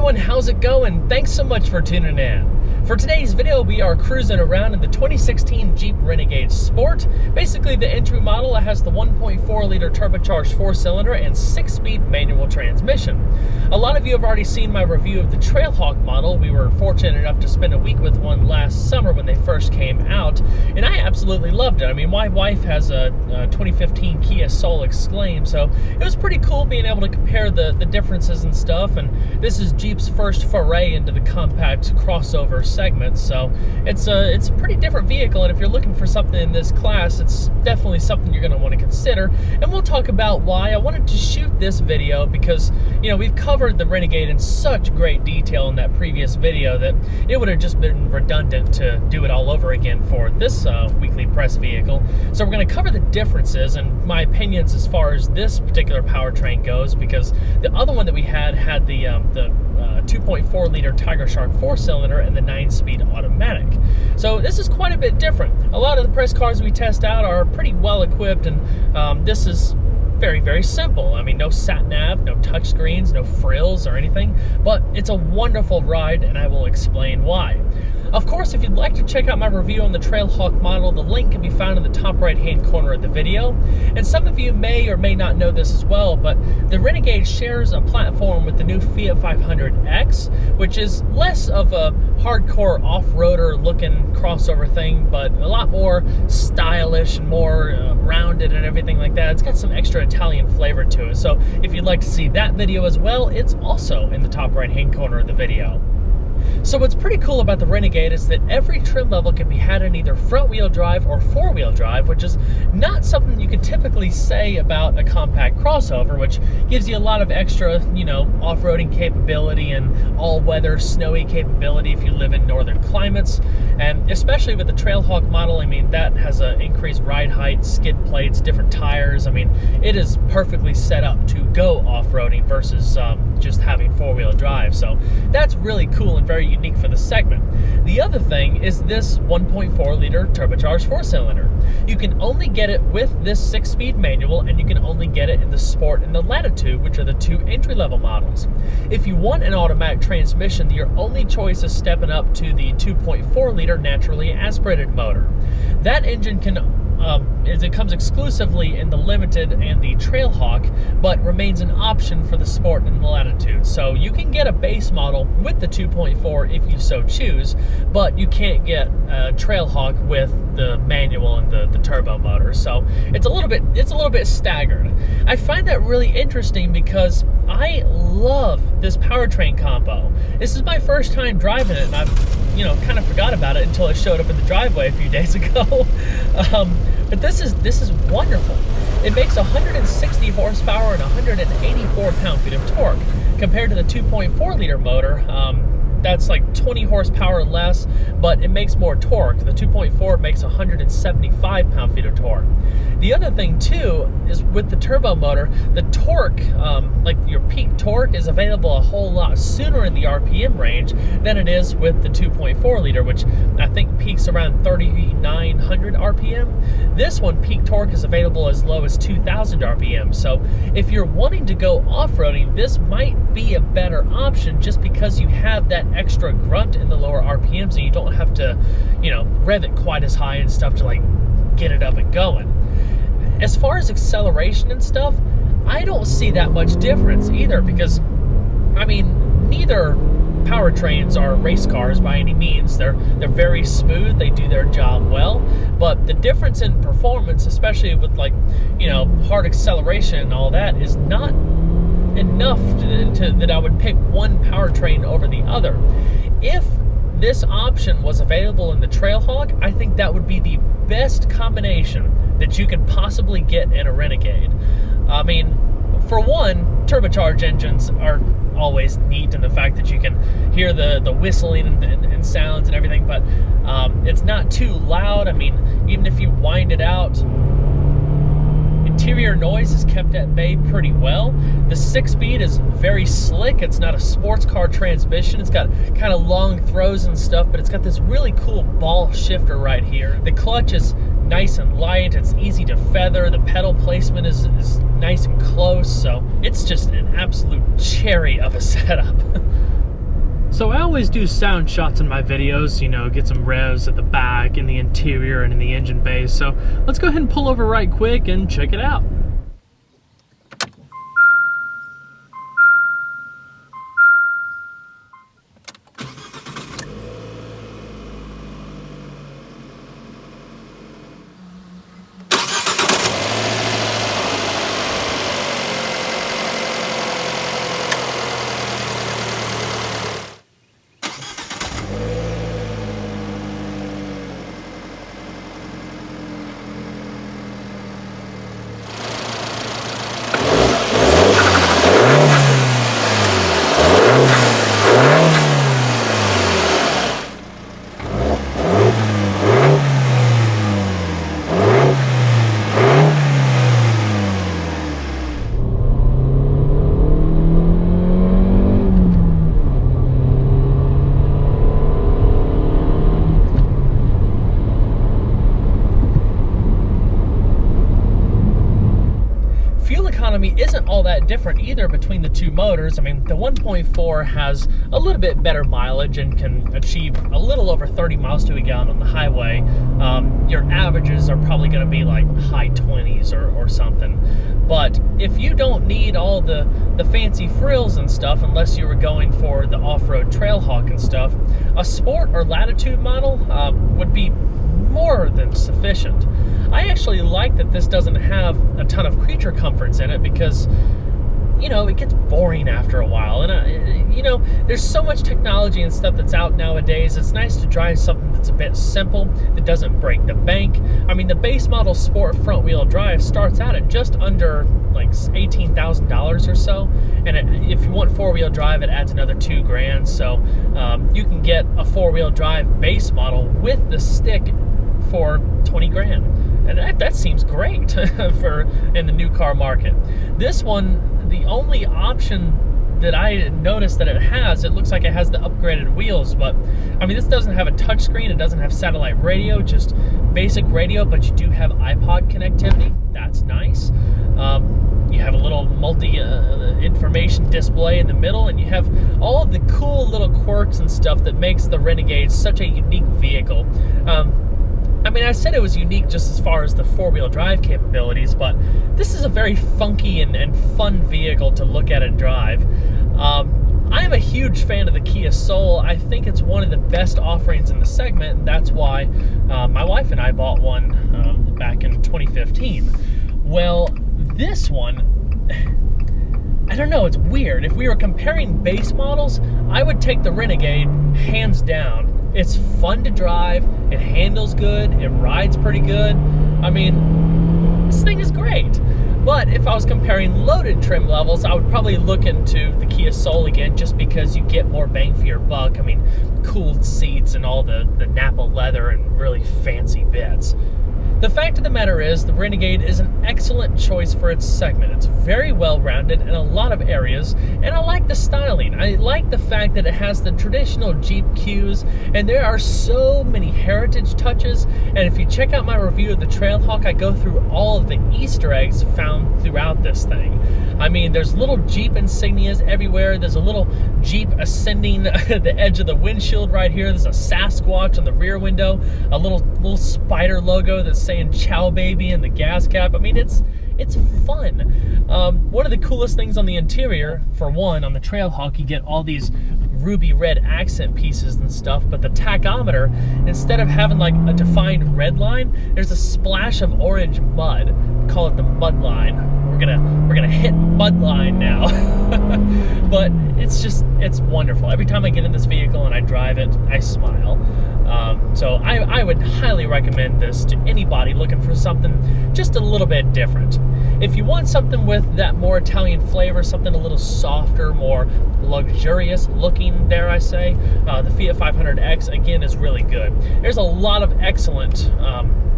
everyone, how's it going? Thanks so much for tuning in. For today's video, we are cruising around in the 2016 Jeep Renegade Sport. Basically, the entry model has the 1.4-liter turbocharged 4-cylinder and 6-speed manual transmission. A lot of you have already seen my review of the Trailhawk model. We were fortunate enough to spend a week with one last summer when they first came out, and I absolutely loved it. I mean, my wife has a 2015 Kia Soul Exclaim, so it was pretty cool being able to compare the differences and stuff. And this is Jeep's first foray into the compact crossover segment, so it's a pretty different vehicle, and if you're looking for something in this class, it's definitely something you're going to want to consider. And we'll talk about why I wanted to shoot this video, because we've covered the Renegade in such great detail in that previous video that it would have just been redundant to do it all over again for this weekly press vehicle. So we're going to cover the differences and my opinions as far as this particular powertrain goes, because the other one that we had the 2.4-liter Tiger Shark 4-cylinder and the 9-speed automatic. So this is quite a bit different. A lot of the press cars we test out are pretty well equipped, and this is very, very simple. I mean, no sat-nav, no touchscreens, no frills or anything, but it's a wonderful ride, and I will explain why. Of course, if you'd like to check out my review on the Trailhawk model, the link can be found in the top right-hand corner of the video. And some of you may or may not know this as well, but the Renegade shares a platform with the new Fiat 500X, which is less of a hardcore off-roader looking crossover thing, but a lot more stylish and more rounded and everything like that. It's got some extra Italian flavor to it. So if you'd like to see that video as well, it's also in the top right-hand corner of the video. So what's pretty cool about the Renegade is that every trim level can be had in either front-wheel drive or four-wheel drive, which is not something you could typically say about a compact crossover, which gives you a lot of extra, off-roading capability and all-weather snowy capability if you live in northern climates. And especially with the Trailhawk model, I mean, that has an increased ride height, skid plates, different tires. I mean, it is perfectly set up to go off-roading versus just having four-wheel drive. So that's really cool and very unique for the segment. The other thing is this 1.4-liter turbocharged 4-cylinder. You can only get it with this 6-speed manual, and you can only get it in the Sport and the Latitude, which are the two entry-level models. If you want an automatic transmission, your only choice is stepping up to the 2.4-liter naturally aspirated motor. That engine it comes exclusively in the Limited and the Trailhawk, but remains an option for the Sport and the Latitude. So you can get a base model with the 2.4 if you so choose, but you can't get a Trailhawk with the manual and the turbo motor. So it's a little bit staggered. I find that really interesting because I love this powertrain combo. This is my first time driving it, and I've kind of forgot about it until it showed up in the driveway a few days ago. But this is wonderful. It makes 160 horsepower and 184 pound-feet of torque compared to the 2.4-liter motor. That's like 20 horsepower less, but it makes more torque. The 2.4 makes 175 pound-feet of torque. The other thing too is with the turbo motor, the torque, like your peak torque, is available a whole lot sooner in the RPM range than it is with the 2.4-liter, which I think peaks around 3,900 RPM. This one, peak torque, is available as low as 2,000 RPM. So if you're wanting to go off-roading, this might be a better option just because you have that extra grunt in the lower RPMs, and you don't have to, rev it quite as high and stuff to like get it up and going. As far as acceleration and stuff, I don't see that much difference either, because I mean, neither powertrains are race cars by any means. They're very smooth, they do their job well, but the difference in performance, especially with hard acceleration and all that, is not enough that I would pick one powertrain over the other. If this option was available in the Trailhawk, I think that would be the best combination that you could possibly get in a Renegade. I mean, for one, turbocharged engines are always neat in the fact that you can hear the whistling and sounds and everything, but it's not too loud. I mean, even if you wind it out, interior noise is kept at bay pretty well. The 6-speed is very slick. It's not a sports car transmission. It's got kind of long throws and stuff, but it's got this really cool ball shifter right here. The clutch is nice and light. It's easy to feather. The pedal placement is nice and close, so it's just an absolute cherry of a setup. So I always do sound shots in my videos, you know, get some revs at the back, in the interior, and in the engine bay. So let's go ahead and pull over right quick and check it out. Isn't all that different either between the two motors. I mean, the 1.4 has a little bit better mileage and can achieve a little over 30 miles to a gallon on the highway. Your averages are probably going to be like high 20s or something. But if you don't need all the fancy frills and stuff, unless you were going for the off-road Trailhawk and stuff, a Sport or Latitude model would be more than sufficient. I actually like that this doesn't have a ton of creature comforts in it because, you know, it gets boring after a while. And, you know, there's so much technology and stuff that's out nowadays. It's nice to drive something that's a bit simple, that doesn't break the bank. I mean, the base model Sport front-wheel drive starts out at just under, like, $18,000 or so. And if you want four-wheel drive, it adds another $2,000. So you can get a four-wheel drive base model with the stick for $20,000. And that seems great for in the new car market. This one, the only option that I noticed that it looks like it has the upgraded wheels, but I mean, this doesn't have a touchscreen, it doesn't have satellite radio, just basic radio, but you do have iPod connectivity. That's nice. You have a little multi-information display in the middle, and you have all of the cool little quirks and stuff that makes the Renegade such a unique vehicle. I mean, I said it was unique just as far as the four-wheel drive capabilities, but this is a very funky and fun vehicle to look at and drive. I'm a huge fan of the Kia Soul. I think it's one of the best offerings in the segment, and that's why my wife and I bought one back in 2015. Well, this one, I don't know, it's weird. If we were comparing base models, I would take the Renegade hands down. It's fun to drive, it handles good, it rides pretty good. I mean, this thing is great. But if I was comparing loaded trim levels, I would probably look into the Kia Soul again, just because you get more bang for your buck. I mean, cooled seats and all the Napa leather and really fancy bits. The fact of the matter is, the Renegade is an excellent choice for its segment. It's very well-rounded in a lot of areas, and I like the styling. I like the fact that it has the traditional Jeep cues, and there are so many heritage touches. And if you check out my review of the Trailhawk, I go through all of the Easter eggs found throughout this thing. I mean, there's little Jeep insignias everywhere. There's a little Jeep ascending the edge of the windshield right here. There's a Sasquatch on the rear window, a little spider logo that's saying "Chow Baby" in the gas cap. I mean, it's fun. One of the coolest things on the interior, for one, on the Trailhawk, you get all these ruby red accent pieces and stuff, but the tachometer, instead of having like a defined red line, there's a splash of orange mud. Call it the mud line. We're gonna hit mud line now. But it's wonderful. Every time I get in this vehicle and I drive it, I smile. So I would highly recommend this to anybody looking for something just a little bit different. If you want something with that more Italian flavor, something a little softer, more luxurious looking, dare I say, the Fiat 500X again is really good. There's a lot of excellent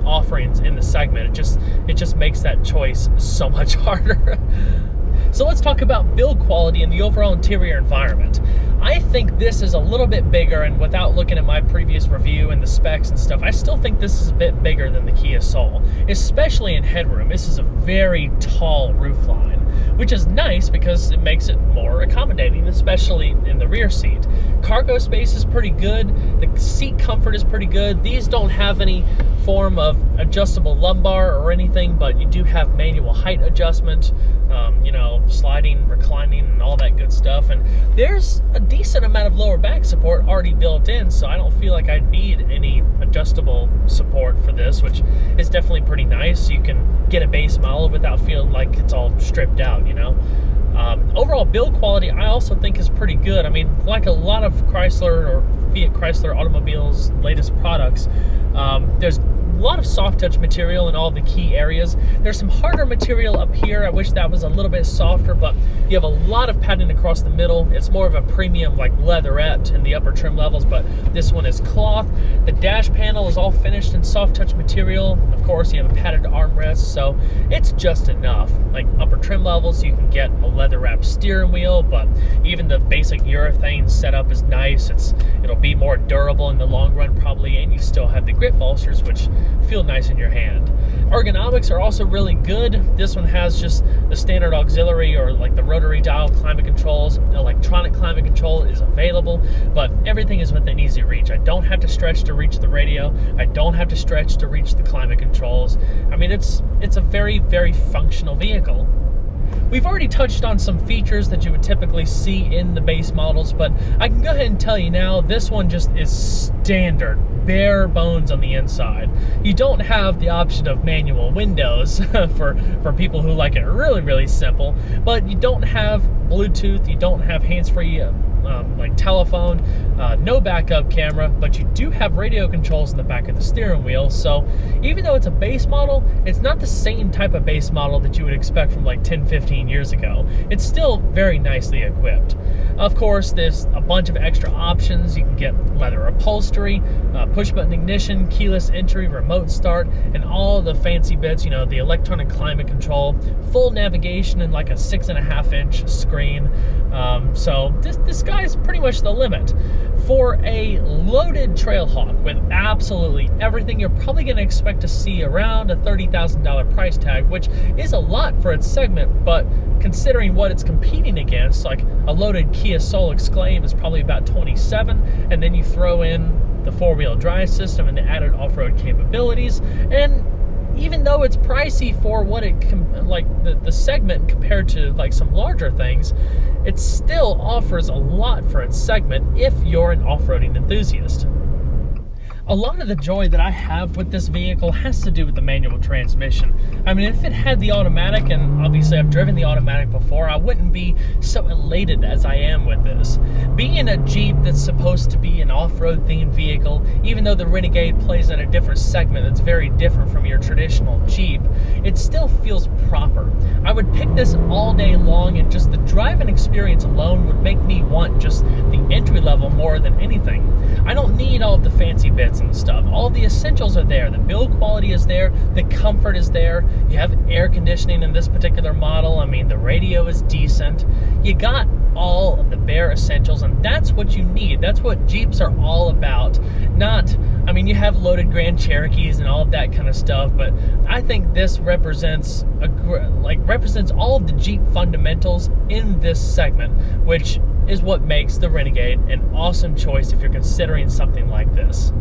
offerings in the segment. It just makes that choice so much harder. So let's talk about build quality and the overall interior environment. I think this is a little bit bigger, and without looking at my previous review and the specs and stuff, I still think this is a bit bigger than the Kia Soul, especially in headroom. This is a very tall roofline, which is nice because it makes it more accommodating, especially in the rear seat. Cargo space is pretty good. The seat comfort is pretty good. These don't have any form of adjustable lumbar or anything, but you do have manual height adjustment, you know, sliding, reclining, and all that good stuff. And there's a decent amount of lower back support already built in, so I don't feel like I'd need any adjustable support for this, which is definitely pretty nice. You can get a base model without feeling like it's all stripped out, you know. Overall build quality I also think is pretty good. I mean, like a lot of Chrysler or Fiat Chrysler automobiles' latest products, there's a lot of soft touch material in all the key areas. There's some harder material up here. I wish that was a little bit softer, but you have a lot of padding across the middle. It's more of a premium like leatherette in the upper trim levels, but this one is cloth. The dash panel is all finished in soft touch material. Of course, you have a padded armrest, so it's just enough. Like upper trim levels, you can get a leather wrapped steering wheel, but even the basic urethane setup is nice. It'll be more durable in the long run probably, and you still have the grip bolsters, which feel nice in your hand. Ergonomics are also really good. This one has just the standard auxiliary or like the rotary dial climate controls. Electronic climate control is available, but everything is within easy reach. I don't have to stretch to reach the radio. I don't have to stretch to reach the climate controls. I mean, it's a very, very functional vehicle. We've already touched on some features that you would typically see in the base models, but I can go ahead and tell you now, this one just is standard, bare bones on the inside. You don't have the option of manual windows for people who like it really, really simple, but you don't have Bluetooth, you don't have hands-free like telephone, no backup camera, but you do have radio controls in the back of the steering wheel. So even though it's a base model, it's not the same type of base model that you would expect from like 10-15 years ago. It's still very nicely equipped. Of course, there's a bunch of extra options. You can get leather upholstery, push button ignition, keyless entry, remote start, and all the fancy bits, you know, the electronic climate control, full navigation, and like a 6.5-inch screen. So this guy is pretty much the limit. For a loaded Trailhawk with absolutely everything, you're probably going to expect to see around a $30,000 price tag, which is a lot for its segment, but considering what it's competing against, like a loaded Kia Soul Exclaim is probably about $27,000, and then you throw in the four-wheel drive system and the added off-road capabilities, and even though it's pricey for what it the segment compared to like some larger things, it still offers a lot for its segment if you're an off-roading enthusiast. A lot of the joy that I have with this vehicle has to do with the manual transmission. I mean, if it had the automatic, and obviously I've driven the automatic before, I wouldn't be so elated as I am with this. Being a Jeep that's supposed to be an off-road themed vehicle, even though the Renegade plays in a different segment that's very different from your traditional Jeep, it still feels proper. I would pick this all day long, and just the driving experience alone would make me want just the entry level more than anything. I don't need all of the fancy bits and stuff. All the essentials are there. The build quality is there. The comfort is there. You have air conditioning in this particular model. I mean, the radio is decent. You got all of the bare essentials, and that's what you need. That's what Jeeps are all about. I mean, you have loaded Grand Cherokees and all of that kind of stuff, but I think this represents all of the Jeep fundamentals in this segment, which is what makes the Renegade an awesome choice if you're considering something like this.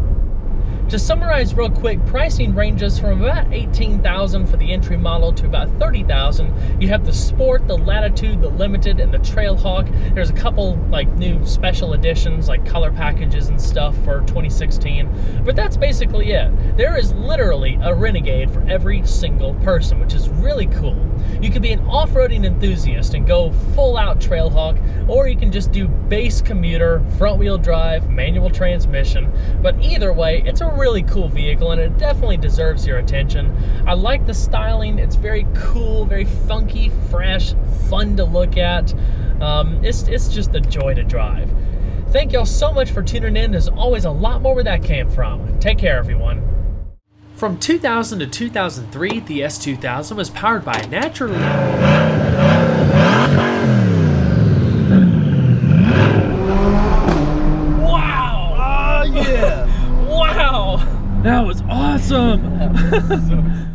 To summarize real quick, pricing ranges from about $18,000 for the entry model to about $30,000. You have the Sport, the Latitude, the Limited, and the Trailhawk. There's a couple like new special editions, like color packages and stuff for 2016. But that's basically it. There is literally a Renegade for every single person, which is really cool. You could be an off-roading enthusiast and go full-out Trailhawk, or you can just do base commuter, front-wheel drive, manual transmission. But either way, it's a really cool vehicle, and it definitely deserves your attention. I like the styling. It's very cool, very funky, fresh, fun to look at. It's just a joy to drive. Thank y'all so much for tuning in. There's always a lot more where that came from. Take care, everyone. From 2000 to 2003, the S2000 was powered by a naturally... Wow! Oh, yeah! Wow! That was awesome!